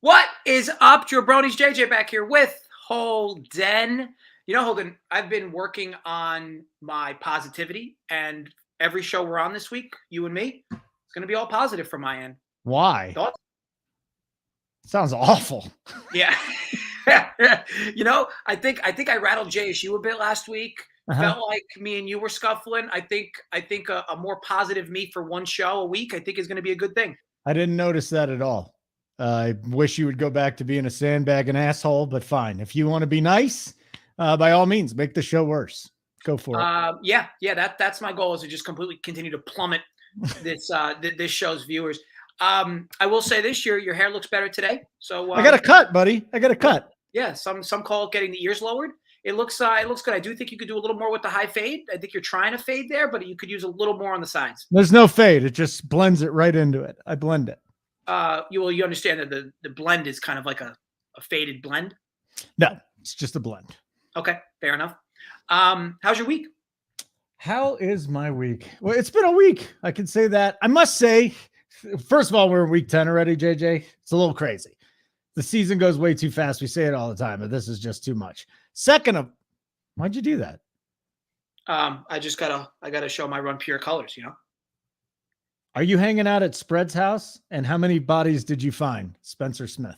What is up, Jabronis? JJ back here with Holden. Holden, I've been working on my positivity, and every show we're on this week, you and me, it's going to be all positive from my end. Why? Thoughts? Sounds awful. Yeah. I think I rattled JSU a bit last week. Felt like me and you were scuffling. I think a more positive me for one show a week, I think is going to be a good thing. I didn't notice that at all. I wish you would go back to being a sandbag and asshole, but fine. If you want to be nice, by all means, make the show worse. Go for it. Yeah. That's my goal, is to just completely continue to plummet this show's viewers. I will say this year, your hair looks better today. So I got a cut, buddy. I got a cut. Yeah, some call it getting the ears lowered. It looks good. I do think you could do a little more with the high fade. I think you're trying to fade there, but you could use a little more on the sides. There's no fade. It just blends it right into it. I blend it. You understand that the blend is kind of like a faded blend? No, it's just a blend. Okay, fair enough. How's your week? How is my week? Well, it's been a week. I can say that. I must say, first of all, we're in week 10 already, JJ. It's a little crazy. The season goes way too fast. We say it all the time, but this is just too much. Second, why'd you do that? I gotta show my run pure colors, Are you hanging out at Spread's house? And how many bodies did you find? Spencer Smith.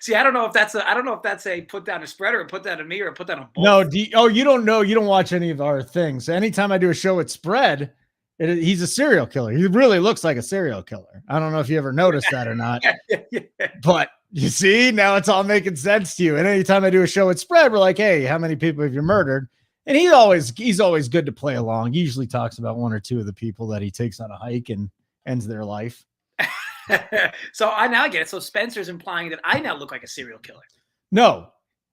See, I don't know if that's a put down a spread, or a put down a me, or a put down a both. No, you don't know. You don't watch any of our things. Anytime I do a show at Spread, he's a serial killer. He really looks like a serial killer. I don't know if you ever noticed that or not. But you see, now it's all making sense to you. And anytime I do a show at Spread, we're like, hey, how many people have you murdered? And he's always good to play along. He usually talks about one or two of the people that he takes on a hike and ends their life. So I now get it. So Spencer's implying that I now look like a serial killer. No,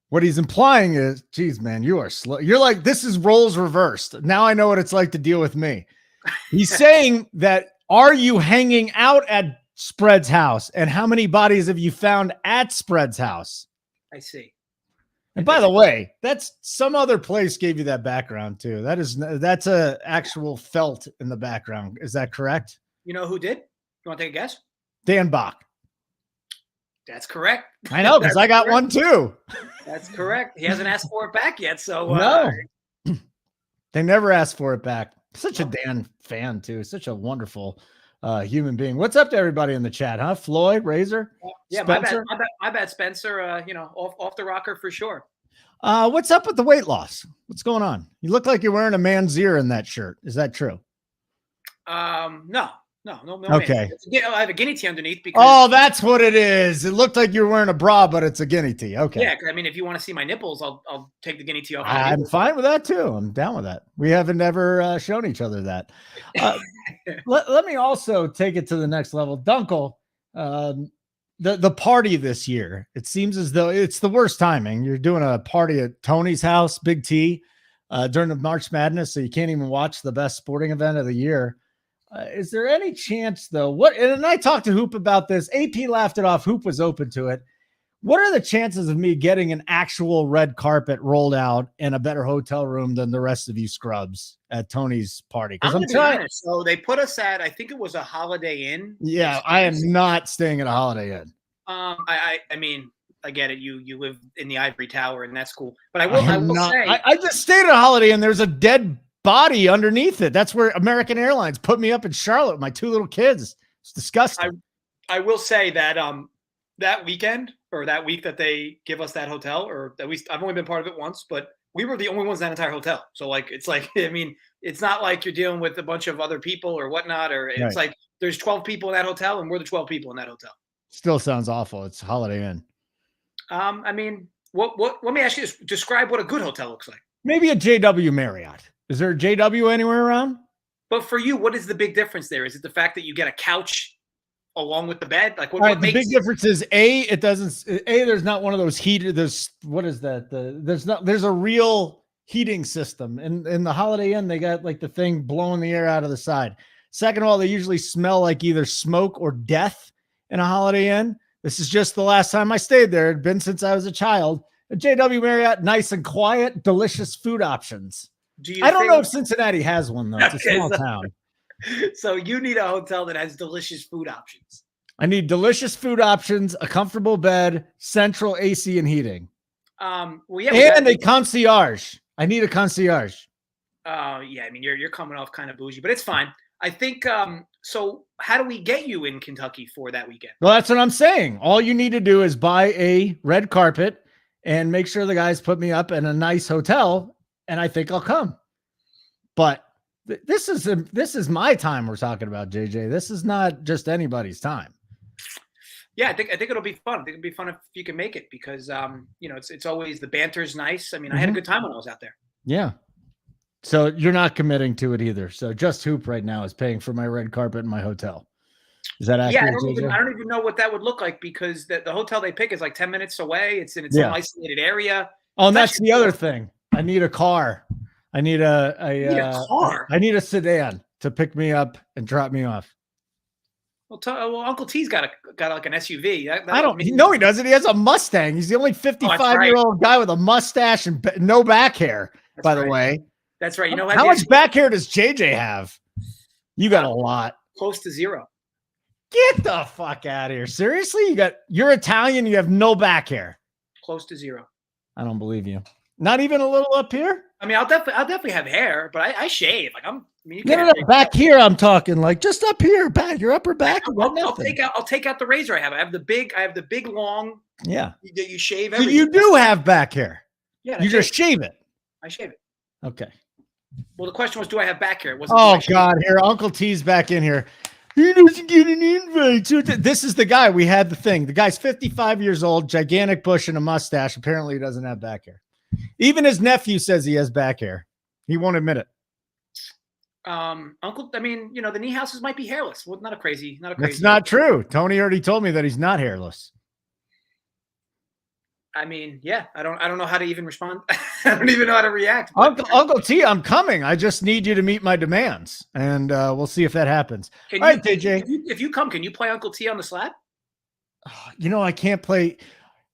what he's implying is, geez, man, you are slow. You're like, this is roles reversed. Now I know what it's like to deal with me. He's saying that, are you hanging out at Spread's house? And how many bodies have you found at Spread's house? I see. And by the way, that's some other place gave you that background too. That's a actual felt in the background. Is that correct? You know who did? You want to take a guess? Dan Bach. That's correct. I know, because I got one too. That's correct. He hasn't asked for it back yet. So no, they never asked for it back. Such a Dan fan too. Such a wonderful human being. What's up to everybody in the chat, huh? Floyd, Razor, yeah, Spencer? my bad, Spencer. Off the rocker for sure. What's up with the weight loss? What's going on? You look like you're wearing a man's ear in that shirt. Is that true? No. Okay. I have a guinea tee underneath. Because that's what it is. It looked like you were wearing a bra, but it's a guinea tee. Okay. Yeah, I mean, if you want to see my nipples, I'll take the guinea tee off. I'm fine with that too. I'm down with that. We haven't ever shown each other that. Let me also take it to the next level. Dunkel, the party this year, it seems as though it's the worst timing. You're doing a party at Tony's house, Big T, during the March Madness, so you can't even watch the best sporting event of the year. Is there any chance, though? And I talked to Hoop about this. AP laughed it off. Hoop was open to it. What are the chances of me getting an actual red carpet rolled out in a better hotel room than the rest of you scrubs at Tony's party? Because I'm trying. So they put us at, I think it was a Holiday Inn. Yeah, I am not staying at a Holiday Inn. I mean, I get it. You live in the Ivory Tower, and that's cool. But I will say, I just stayed at a Holiday Inn. There's a dead body underneath it. That's where American Airlines put me up in Charlotte with my two little kids. It's disgusting. I will say that that weekend, or that week that they give us that hotel, or at least I've only been part of it once, but we were the only ones in that entire hotel. So I mean, it's not like you're dealing with a bunch of other people or whatnot, or it's like there's 12 people in that hotel and we're the 12 people in that hotel. Still sounds awful. It's Holiday Inn. I mean, what let me ask you this. Describe what a good hotel looks like. Maybe a JW Marriott. Is there a JW anywhere around? But for you, what is the big difference there? Is it the fact that you get a couch along with the bed? Like what the big difference is there's not one of those heated. What is that? There's a real heating system. In the Holiday Inn, they got like the thing blowing the air out of the side. Second of all, they usually smell like either smoke or death in a Holiday Inn. This is just the last time I stayed there. It'd been since I was a child. A JW Marriott, nice and quiet, delicious food options. I don't know if Cincinnati has one, though. It's a small town. So you need a hotel that has delicious food options. I need delicious food options, a comfortable bed, central AC and heating. Well, yeah, and a concierge. I need a concierge. Yeah, I mean, you're coming off kind of bougie, but it's fine. I think. So, how do we get you in Kentucky for that weekend? Well, that's what I'm saying. All you need to do is buy a red carpet and make sure the guys put me up in a nice hotel, and I think I'll come. But this is my time we're talking about, JJ. This is not just anybody's time. Yeah, I think it'll be fun. I think it'll be fun if you can make it because it's always the banter's nice. I mean, I had a good time when I was out there. Yeah. So you're not committing to it either. So Just Hoop right now is paying for my red carpet in my hotel. Is that accurate? Yeah, I don't even know what that would look like because the hotel they pick is like 10 minutes away. It's in its own isolated area. Oh, and that's the other thing. I need a car. I need a car. I need a sedan to pick me up and drop me off. Well, Uncle T's got like an SUV. I don't. No, he doesn't. He has a Mustang. He's the only 55-year-old guy with a mustache and no back hair. By the way, that's right. You know how much back hair does JJ have? You got a lot. Close to zero. Get the fuck out of here! Seriously, you're Italian. You have no back hair. Close to zero. I don't believe you. Not even a little up here. I mean, I'll definitely have hair, but I shave. Like you no, back here. I'm talking like just up here, back your upper back. I'll take out the razor I have. I have the big long. Yeah. You shave. So you do have back hair. Yeah. You just shave it. I shave it. Okay. Well, the question was, do I have back hair? It wasn't. Oh God, here Uncle T's back in here. He doesn't get an invite. This is the guy. We had the thing. The guy's 55 years old, gigantic bush and a mustache. Apparently, he doesn't have back hair. Even his nephew says he has back hair. He won't admit it. Uncle, I mean, the knee houses might be hairless. Well, not a crazy. That's not true. Tony already told me that he's not hairless. I mean, yeah, I don't know how to even respond. I don't even know how to react. Uncle T, I'm coming. I just need you to meet my demands, and we'll see if that happens. All right, JJ. If you come, can you play Uncle T on the slab? I can't play.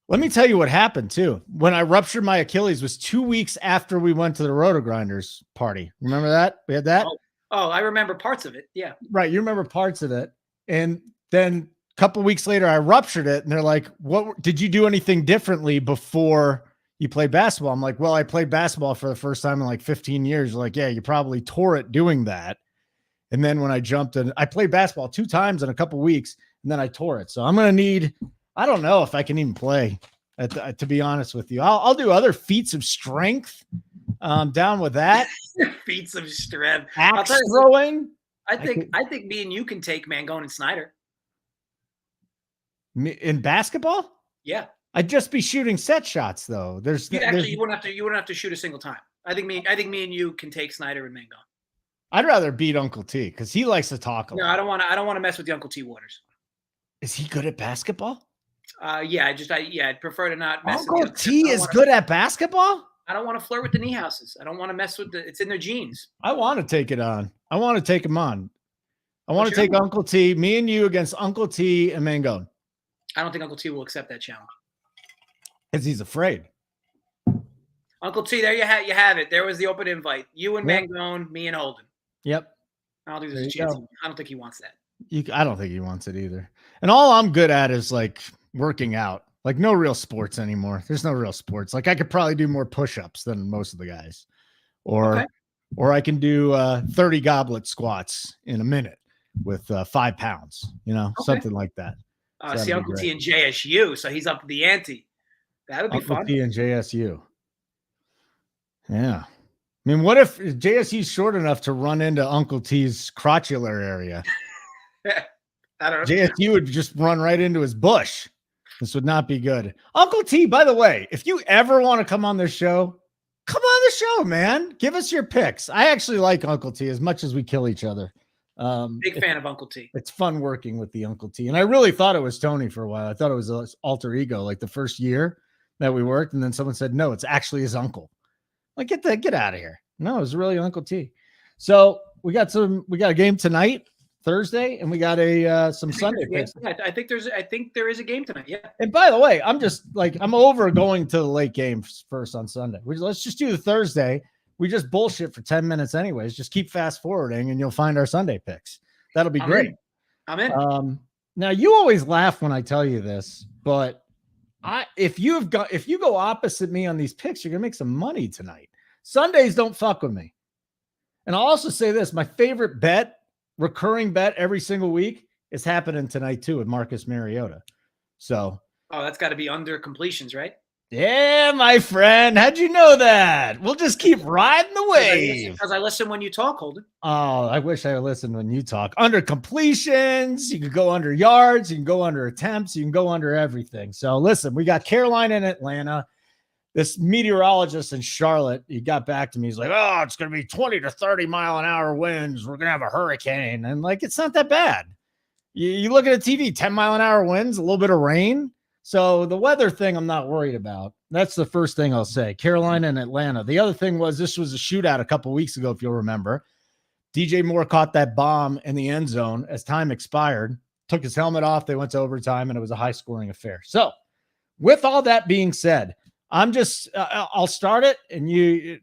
Let me tell you what happened too. When I ruptured my Achilles was 2 weeks after we went to the Roto Grinders party. Remember that? We had that? Oh, I remember parts of it. Yeah. Right. You remember parts of it. And then a couple of weeks later, I ruptured it. And they're like, what did you do anything differently before you played basketball? I'm like, well, I played basketball for the first time in like 15 years. They're like, yeah, you probably tore it doing that. And then when I jumped in, I played basketball 2 times in a couple of weeks and then I tore it. So I'm going to need, I don't know if I can even play, to be honest with you. I'll do other feats of strength. Down with that. Feats of strength. Axe throwing. I think me and you can take Mangone and Snyder. In basketball? Yeah. I'd just be shooting set shots though. You wouldn't have to shoot a single time. I think me and you can take Snyder and Mangone. I'd rather beat Uncle T because he likes to talk a lot. No, I don't want to mess with the Uncle T waters. Is he good at basketball? Yeah, I'd prefer to not mess Uncle T is good at basketball? I don't want to flirt with the knee houses. I don't want to mess with it's in their genes. I want to take it on. I want to take him on. I want to take Uncle T, me and you against Uncle T and Mangone. I don't think Uncle T will accept that challenge. Because he's afraid. Uncle T, there you have it. There was the open invite. You and Mangone, me and Holden. Yep. I don't think there's a chance. I don't think he wants that. I don't think he wants it either. And all I'm good at is like working out. Like no real sports anymore. There's no real sports. Like I could probably do more push-ups than most of the guys. Or I can do 30 goblet squats in a minute with 5 pounds, something like that. So see Uncle T and JSU. So he's up to the ante. That would be fun. Uncle T and JSU. Yeah. I mean, what if JSU's short enough to run into Uncle T's crotchular area? I don't know. JSU would just run right into his bush. This would not be good. Uncle T, by the way, if you ever want to come on this show, come on the show, man. Give us your picks. I actually like Uncle T as much as we kill each other. Big fan of Uncle T. It's fun working with the Uncle T. And I really thought it was Tony for a while. I thought it was an alter ego, like the first year that we worked. And then someone said, no, it's actually his uncle. Like, get out of here. No, it was really Uncle T. So we got a game tonight, Thursday, and we got some Sunday picks. Yeah, I think there is a game tonight. Yeah. And by the way, I'm over going to the late games first on Sunday. Let's just do the Thursday. We just bullshit for 10 minutes anyways. Just keep fast forwarding and you'll find our Sunday picks. That'll be great. I'm in. Now you always laugh when I tell you this, but if you go opposite me on these picks, you're gonna make some money tonight. Sundays don't fuck with me. And I'll also say this: my favorite bet, recurring bet every single week, is happening tonight too with Marcus Mariota. So, that's got to be under completions, right? yeah, my friend. How'd you know that? We'll just keep riding the wave. Because I listen when you talk, Holden. Oh, I wish I listened when you talk. Under completions, you can go under yards, you can go under attempts, you can go under everything. So listen, we got Carolina and Atlanta. This meteorologist in Charlotte, he got back to me. He's like, oh, it's going to be 20 to 30 mile an hour winds. We're going to have a hurricane. And like, it's not that bad. You look at a TV, 10 mile an hour winds, a little bit of rain. So the weather thing, I'm not worried about. That's the first thing I'll say. Carolina and Atlanta. The other thing was this was a shootout a couple weeks ago, if you'll remember. DJ Moore caught that bomb in the end zone as time expired, took his helmet off. They went to overtime, and it was a high-scoring affair. So with all that being said, I'll start it, and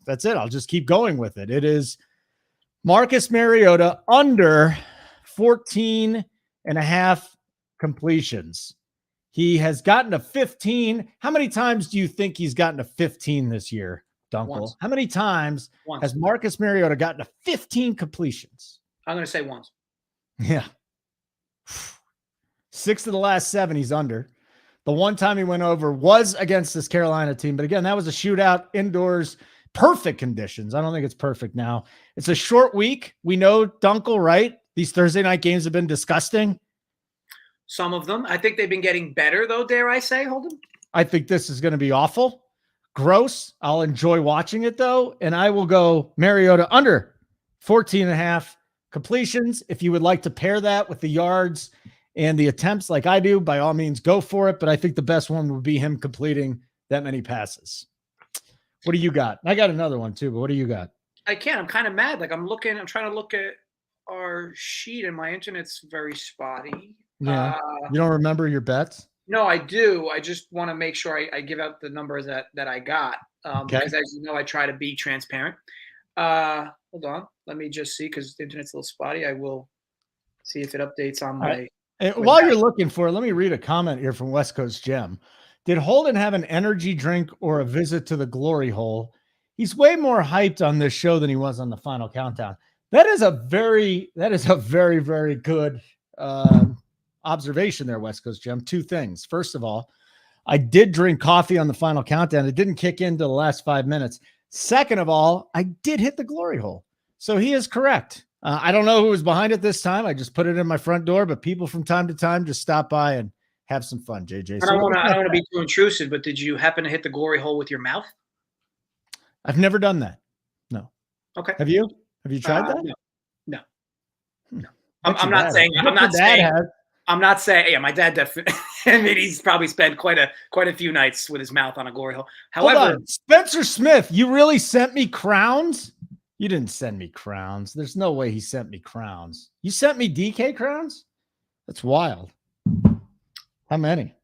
that's it. I'll just keep going with it. It is Marcus Mariota under 14.5 completions. He has gotten to 15. How many times do you think he's gotten to 15 this year, Dunkel? Once. How many times has Marcus Mariota gotten to 15 completions? I'm going to say once. Yeah. 6 of the last 7 he's under. The one time he went over was against this Carolina team. But again, that was a shootout indoors, perfect conditions. I don't think it's perfect now. It's a short week. We know, Dunkel, right? These Thursday night games have been disgusting. Some of them. I think they've been getting better, though, dare I say, Holden? I think this is going to be awful. Gross. I'll enjoy watching it, though. And I will go Mariota under 14.5 completions. If you would like to pair that with the yards and the attempts like I do, by all means, go for it. But I think the best one would be him completing that many passes. What do you got? I got another one, too. But what do you got? I can't. I'm kind of mad. Like, I'm trying to look at our sheet, and my internet's very spotty. Yeah. You don't remember your bets? No, I do. I just want to make sure I give out the numbers that I got. Because as you know, I try to be transparent. Hold on. Let me just see, because the internet's a little spotty. I will see if it updates on my. And while you're looking for it, let me read a comment here from West Coast Gem. Did Holden have an energy drink or a visit to the glory hole? He's way more hyped on this show than he was on the Final Countdown. That is a very, very good observation there, West Coast Gem. 2 things. First of all, I did drink coffee on the Final Countdown. It didn't kick into the last 5 minutes. Second of all, I did hit the glory hole. So he is correct. I don't know who was behind it this time. I just put it in my front door, but people from time to time just stop by and have some fun, JJ. I don't want to be too intrusive, but did you happen to hit the glory hole with your mouth? I've never done that. No. Okay. Have you? Have you tried that? No. I'm not saying. Yeah, my dad definitely. I mean, he's probably spent quite a few nights with his mouth on a glory hole. However, Spencer Smith, you really sent me crowns? You didn't send me crowns. There's no way he sent me crowns. You sent me DK crowns? That's wild. How many?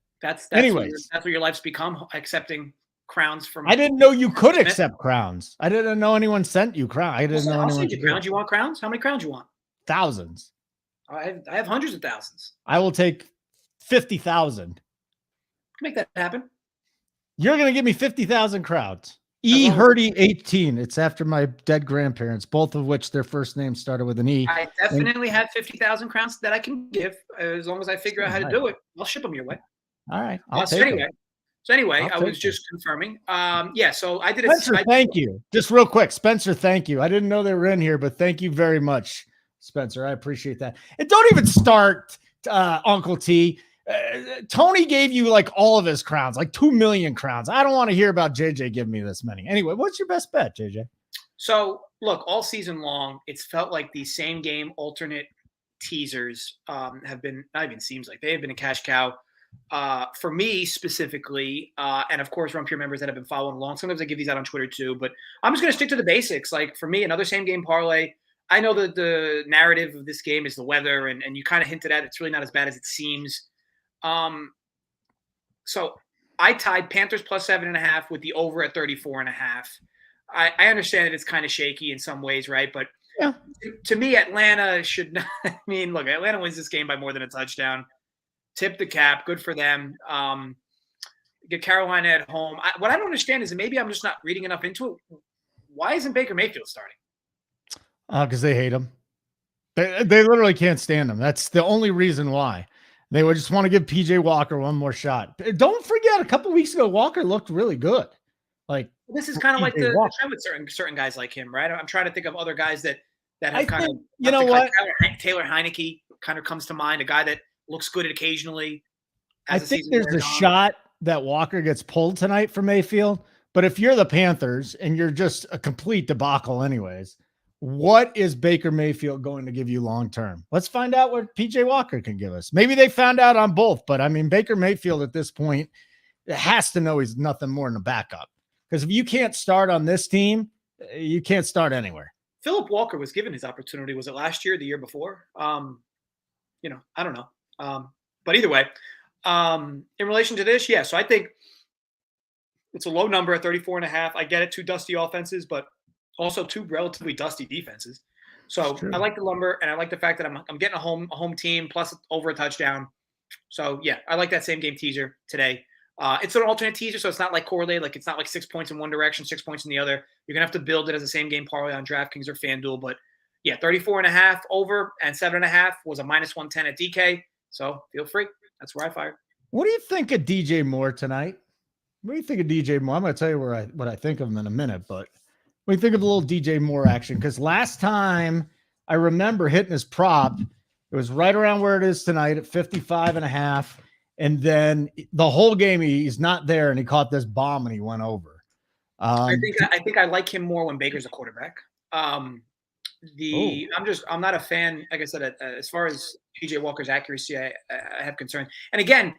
Anyways, that's what your life's become, accepting crowns from. I didn't know you could accept crowns. I didn't know anyone sent you crowns. I didn't know anyone. Send you crowns. You want crowns? How many crowns you want? Thousands. I have hundreds of thousands. I will take 50,000. Make that happen. You're going to give me 50,000 crowns. Hurdy 18. It's after my dead grandparents, both of which their first names started with an E. I definitely have 50,000 crowns that I can give as long as I figure out how to do it. I'll ship them your way. All right. So anyway, I was just confirming. Yeah. So I did it. Spencer, thank you. Just real quick, Spencer, thank you. I didn't know they were in here, but thank you very much, Spencer. I appreciate that. And don't even start, Uncle T. Tony gave you like all of his crowns, like 2 million crowns. I don't want to hear about JJ giving me this many. Anyway, what's your best bet, JJ? So look, all season long, it's felt like these same game alternate teasers have been, not even seems like, they have been a cash cow for me specifically. And of course, Run Pure members that have been following along. Sometimes I give these out on Twitter too, but I'm just going to stick to the basics. Like for me, another same game parlay. I know that the narrative of this game is the weather, and you kind of hinted at it's really not as bad as it seems. So I tied Panthers plus 7.5 with the over at 34.5. I understand that it's kind of shaky in some ways, right? But Yeah. To me, Atlanta should not. I mean, look, Atlanta wins this game by more than a touchdown. Tip the cap. Good for them. Get Carolina at home. What I don't understand is, and maybe I'm just not reading enough into it, why isn't Baker Mayfield starting? Because they hate him. They literally can't stand him. That's the only reason why. They would just want to give PJ Walker one more shot. Don't forget, a couple weeks ago, Walker looked really good. Like, this is kind of like the trend with certain guys like him, right? I'm trying to think of other guys that have kind of, you know what, Taylor Heineke kind of comes to mind, a guy that looks good occasionally. I think there's a shot that Walker gets pulled tonight for Mayfield, but if you're the Panthers and you're just a complete debacle anyways, what is Baker Mayfield going to give you long term? Let's find out what PJ Walker can give us. Maybe they found out on both, but I mean, Baker Mayfield at this point has to know he's nothing more than a backup. Because if you can't start on this team, you can't start anywhere. Philip Walker was given his opportunity. Was it last year, the year before? I don't know. But either way, in relation to this, yeah. So I think it's a low number at 34.5. I get it, 2 dusty offenses, but also 2 relatively dusty defenses. So I like the number, and I like the fact that I'm getting a home team plus over a touchdown. So yeah, I like that same game teaser today. It's an alternate teaser, so it's not like correlated. Like it's not like 6 points in one direction, 6 points in the other. You're gonna have to build it as a same game parlay on DraftKings or FanDuel. But yeah, 34.5 over and 7.5 was a -110 at DK. So feel free. That's where I fired. What do you think of DJ Moore tonight? What do you think of DJ Moore? I'm gonna tell you what I think of him in a minute, but what do you think of a little DJ Moore action? Because last time I remember hitting his prop, it was right around where it is tonight at 55.5. And then the whole game, he's not there, and he caught this bomb and he went over. I think I like him more when Baker's a quarterback. I'm not a fan. Like I said, as far as PJ Walker's accuracy, I have concern. And again,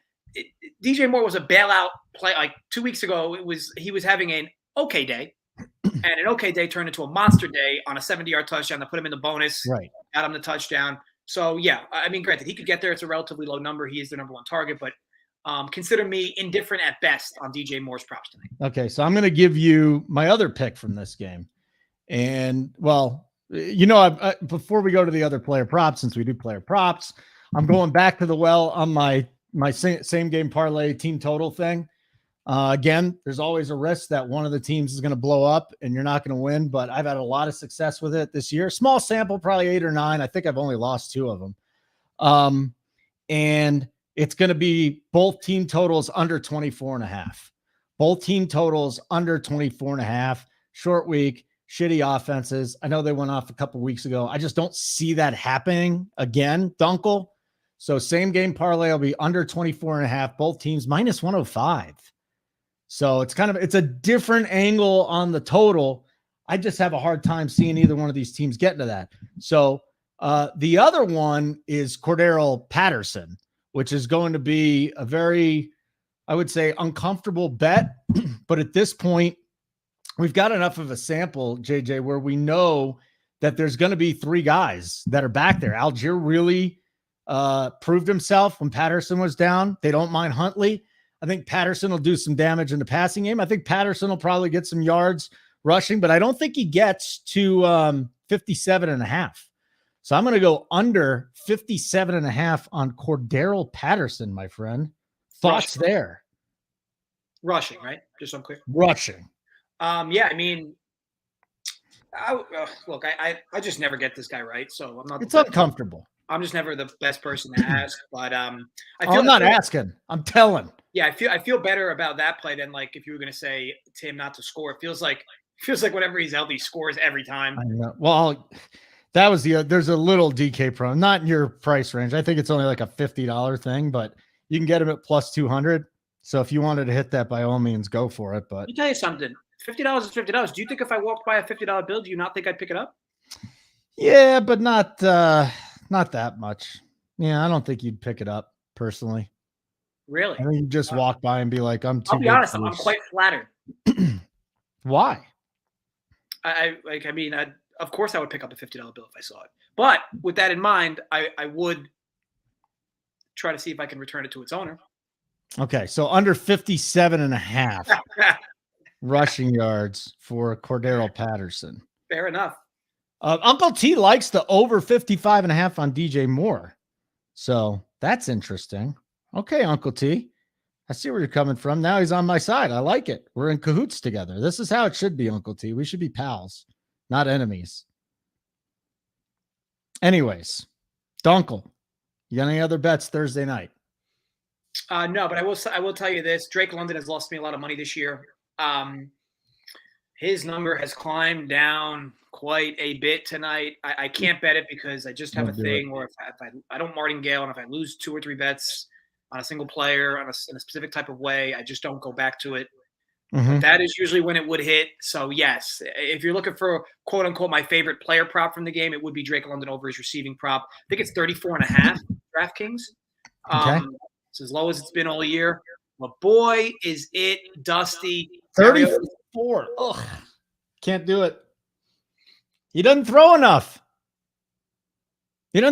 DJ Moore was a bailout play. Like 2 weeks ago, he was having an okay day, and an okay day turned into a monster day on a 70-yard touchdown that put him in the bonus. Right, got him the touchdown. So yeah, I mean, granted, he could get there. It's a relatively low number. He is the number 1 target, but consider me indifferent at best on DJ Moore's props tonight. Okay, so I'm going to give you my other pick from this game. And, well, before we go to the other player props, since we do player props, I'm going back to the well on my same game parlay team total thing. Again, there's always a risk that one of the teams is going to blow up and you're not going to win, but I've had a lot of success with it this year. Small sample, probably 8 or 9. I think I've only lost 2 of them. And it's going to be both team totals under 24.5. Both team totals under 24.5. Short week, shitty offenses. I know they went off a couple weeks ago. I just don't see that happening again, Dunkel. So same game parlay will be under 24.5. Both teams -105. So it's a different angle on the total. I just have a hard time seeing either one of these teams getting to that. So the other one is Cordero Patterson, which is going to be a very, I would say, uncomfortable bet. But at this point, we've got enough of a sample, JJ, where we know that there's going to be 3 guys that are back there. Algier really proved himself when Patterson was down. They don't mind Huntley. I think Patterson will do some damage in the passing game. I think Patterson will probably get some yards rushing, but I don't think he gets to 57.5. So I'm going to go under 57.5 on Cordero Patterson, my friend. Thoughts there? Rushing, right? Just so I'm clear. Rushing. Yeah, I mean, look, I just never get this guy right, so I'm not. It's uncomfortable. I'm just never the best person to ask, but I'm not asking. I'm telling. Yeah, I feel better about that play than like if you were going to say Tim not to score. It feels like whenever he's healthy, he scores every time. I know. Well, that was there's a little DK pro, not in your price range. I think it's only like a $50 thing, but you can get him at +200. So if you wanted to hit that, by all means, go for it. But let me tell you something. $50 is $50. Do you think if I walked by a $50 bill, do you not think I'd pick it up? Yeah, but not that much. Yeah, I don't think you'd pick it up personally. Really? I think you just walk by and be like, I'll be honest, I'm quite flattered. Why? Of course I would pick up a $50 bill if I saw it. But with that in mind, I would try to see if I can return it to its owner. Okay, so under 57.5 rushing yards for Cordero Patterson. Fair enough. Uncle T likes the over 55.5 on DJ Moore. So that's interesting. Okay, Uncle T. I see where you're coming from. Now he's on my side. I like it. We're in cahoots together. This is how it should be, Uncle T. We should be pals, not enemies. Anyways, Dunkel, you got any other bets Thursday night? No, but I will tell you this. Drake London has lost me a lot of money this year. His number has climbed down quite a bit tonight. I can't bet it because I just have a thing where if I don't martingale, and if I lose 2 or 3 bets on a single player in a specific type of way, I just don't go back to it. But that is usually when it would hit. So yes, if you're looking for quote unquote my favorite player prop from the game, it would be Drake London over his receiving prop. I think it's 34.5 DraftKings. It's as low as it's been all year. But boy, is it dusty. 34. Ugh. Can't do it. He doesn't throw enough. And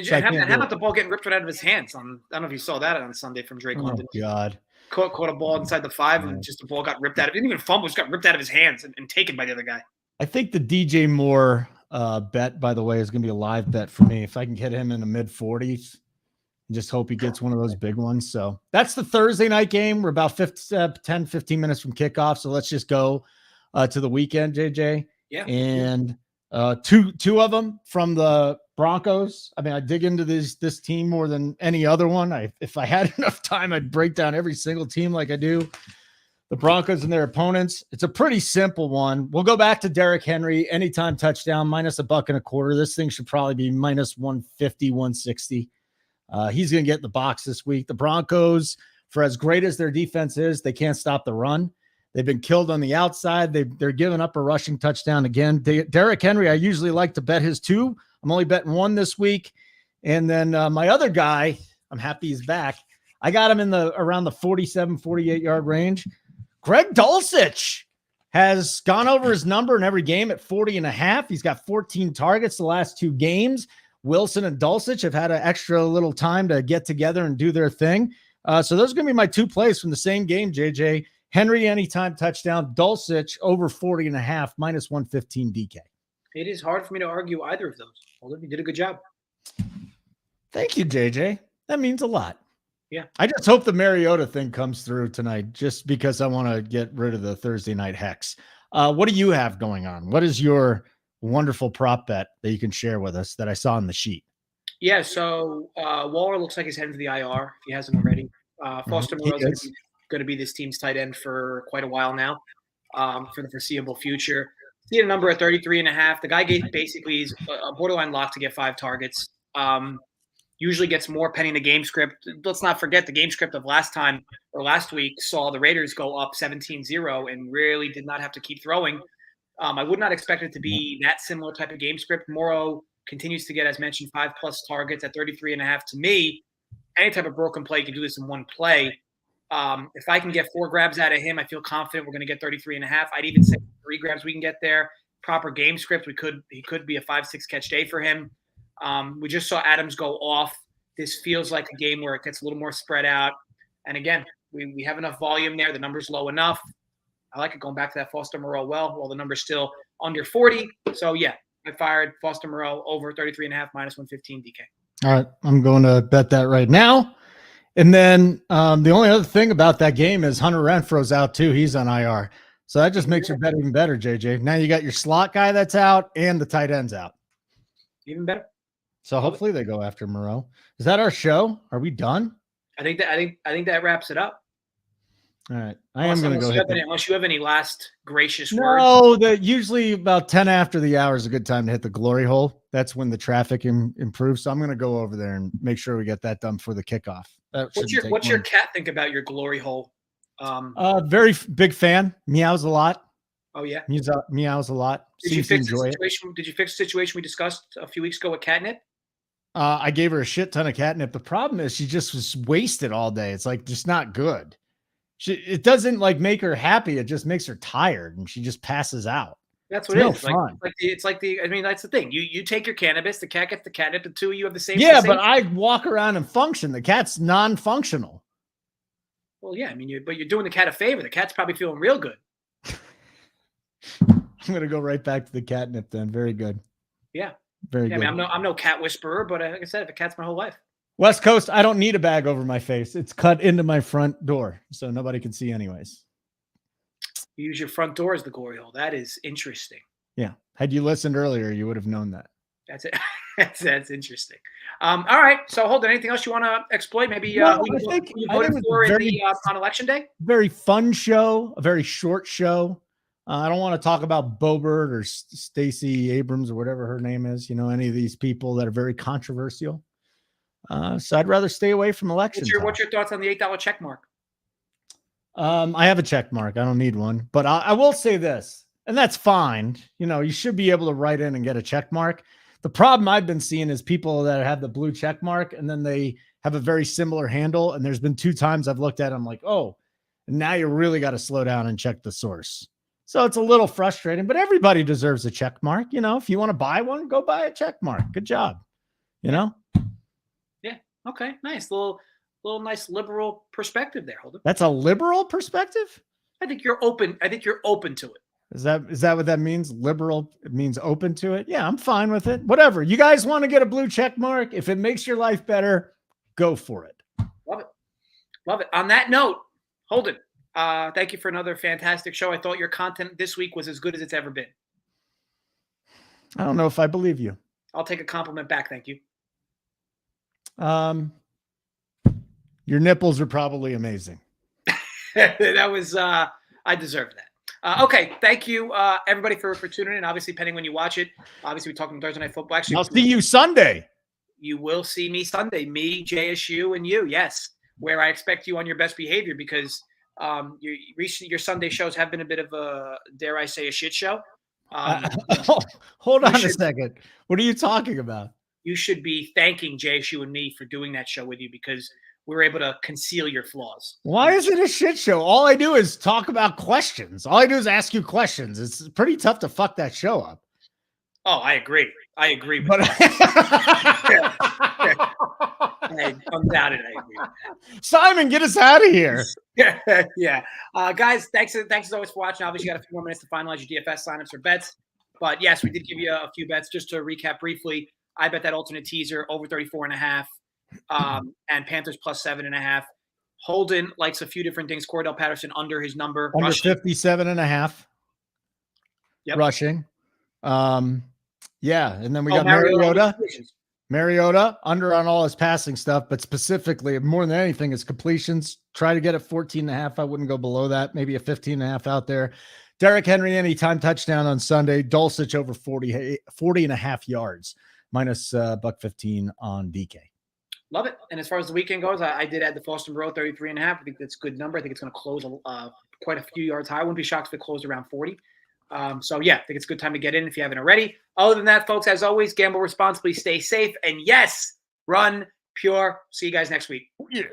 how about the ball getting ripped right out of his hands? I don't know if you saw that on Sunday from Drake London. Oh, God. Caught a ball inside the 5, and just the ball got ripped out of it. Didn't even fumble, just got ripped out of his hands and taken by the other guy. I think the DJ Moore bet, by the way, is going to be a live bet for me. If I can get him in the mid-40s, just hope he gets one of those big ones. So that's the Thursday night game. We're about 10, 15 minutes from kickoff. So let's just go to the weekend, JJ. Yeah. And two of them from the Broncos. I mean, I dig into this team more than any other one. If I had enough time, I'd break down every single team like I do the Broncos and their opponents. It's a pretty simple one. We'll go back to Derrick Henry, anytime touchdown, minus $1.25. This thing should probably be minus 150, 160. He's going to get in the box this week. The Broncos, for as great as their defense is, they can't stop the run. They've been killed on the outside. They're giving up a rushing touchdown again. Derrick Henry, I usually like to bet his 2. I'm only betting 1 this week. And then my other guy, I'm happy he's back. I got him in around the 47, 48-yard range. Greg Dulcich has gone over his number in every game at 40.5. He's got 14 targets the last 2 games. Wilson and Dulcich have had an extra little time to get together and do their thing. So those are going to be my 2 plays from the same game, JJ. Henry, anytime touchdown. Dulcich, over 40.5, minus 115 DK. It is hard for me to argue either of those. Holden, you did a good job. Thank you, JJ. That means a lot. Yeah. I just hope the Mariota thing comes through tonight, just because I want to get rid of the Thursday night hex. What do you have going on? What is your wonderful prop bet that you can share with us that I saw in the sheet? Yeah, so Waller looks like he's heading to the IR if he hasn't already. Foster Moreau is going to be this team's tight end for quite a while now, for the foreseeable future. See a number at 33.5. The guy basically is a borderline lock to get 5 targets. Usually gets more pending the game script. Let's not forget the game script of last week saw the Raiders go up 17-0 and really did not have to keep throwing. I would not expect it to be that similar type of game script. Morrow continues to get, as mentioned, 5+ targets at 33.5. To me, any type of broken play, you can do this in one play. If I can get 4 grabs out of him, I feel confident we're going to get 33.5. I'd even say 3 grabs we can get there. Proper game script, he could be a 5-6 catch day for him. We just saw Adams go off. This feels like a game where it gets a little more spread out. And again, we have enough volume there. The number's low enough. I like it going back to that Foster Moreau while the number's still under 40. So, yeah, I fired Foster Moreau over 33.5, minus 115 DK. All right, I'm going to bet that right now. And then the only other thing about that game is Hunter Renfro's out too. He's on IR. So that just makes your bet even better, JJ. Now you got your slot guy that's out and the tight ends out. Even better. So hopefully they go after Moreau. Is that our show? Are we done? I think that wraps it up. All right. I am going to go ahead. Unless you have any last gracious words. No, that usually about 10 after the hour is a good time to hit the glory hole. That's when the traffic improves. So I'm going to go over there and make sure we get that done for the kickoff. What's your cat think about your glory hole? Very big fan. Meows a lot. Oh yeah. Meows a lot. Did you fix the situation we discussed a few weeks ago with catnip? I gave her a shit ton of catnip. The problem is she just was wasted all day. It's like just not good. It doesn't like make her happy. It just makes her tired, and she just passes out. That's what it is. I mean, that's the thing. You take your cannabis, the cat gets the catnip, the two of you have the same. Yeah, but I walk around and function. The cat's non-functional. Well, yeah, I mean, but you're doing the cat a favor. The cat's probably feeling real good. I'm gonna go right back to the catnip then. Very good. Yeah. Very Yeah, good. I mean, I'm no cat whisperer, but like I said, I've had cats my whole life. West Coast, I don't need a bag over my face. It's cut into my front door, so nobody can see anyways. You use your front door as the glory hole. That is interesting. Yeah. Had you listened earlier, you would have known that. That's it. That's interesting. All right. So, Holden, anything else you want to exploit? Maybe No, who you I think voted it was for very, in the, on election day? very fun show, a very short show. I don't want to talk about Bobert or Stacey Abrams or whatever her name is, any of these people that are very controversial. So I'd rather stay away from election. What's your thoughts on the $8 check mark? I have a check mark. I don't need one, but I will say this, and that's fine. You should be able to write in and get a check mark. The problem I've been seeing is people that have the blue check mark and then they have a very similar handle. And there's been 2 times I've looked at it, I'm like, oh, now you really got to slow down and check the source. So it's a little frustrating, but everybody deserves a check mark. If you want to buy one, go buy a check mark. Good job. Yeah. Okay. Nice. Little nice liberal perspective there, Holden. That's a liberal perspective? I think you're open. I think you're open to it. Is that what that means? Liberal, it means open to it. Yeah, I'm fine with it. Whatever. You guys want to get a blue check mark? If it makes your life better, go for it. Love it. Love it. On that note, Holden, thank you for another fantastic show. I thought your content this week was as good as it's ever been. I don't know if I believe you. I'll take a compliment back. Thank you. Your nipples are probably amazing. That was, I deserve that. Okay. Thank you, everybody, for tuning in. Obviously, depending when you watch it. Obviously, we're talking Thursday Night Football. Actually, I'll see you Sunday. You will see me Sunday. Me, JSU, and you. Yes. Where I expect you on your best behavior because your Sunday shows have been a bit of a, dare I say, a shit show. Hold on a second. What are you talking about? You should be thanking JSU and me for doing that show with you because we were able to conceal your flaws. Why is it a shit show? All I do is talk about questions. All I do is ask you questions. It's pretty tough to fuck that show up. Oh, I agree. I agree with that. Undoubted, I agree with that. Simon, get us out of here. Yeah. Guys, thanks as always for watching. Obviously, you got a few more minutes to finalize your DFS lineups or bets. But yes, we did give you a few bets. Just to recap briefly, I bet that alternate teaser over 34.5. And Panthers plus 7.5. Holden likes a few different things. Cordell Patterson under his number. Under 57.5. Yep. Rushing. Yeah. And then we got Mariota. Mariota under on all his passing stuff, but specifically more than anything is completions. Try to get a 14.5. I wouldn't go below that. Maybe a 15.5 out there. Derrick Henry, anytime touchdown on Sunday. Dulcich over 40.5 yards. Minus $1.15 on DK. Love it. And as far as the weekend goes, I did add the Foster Moreau 33.5. I think that's a good number. I think it's going to close quite a few yards high. I wouldn't be shocked if it closed around 40. So yeah, I think it's a good time to get in if you haven't already. Other than that, folks, as always, gamble responsibly, stay safe, and yes, run pure. See you guys next week. Yeah.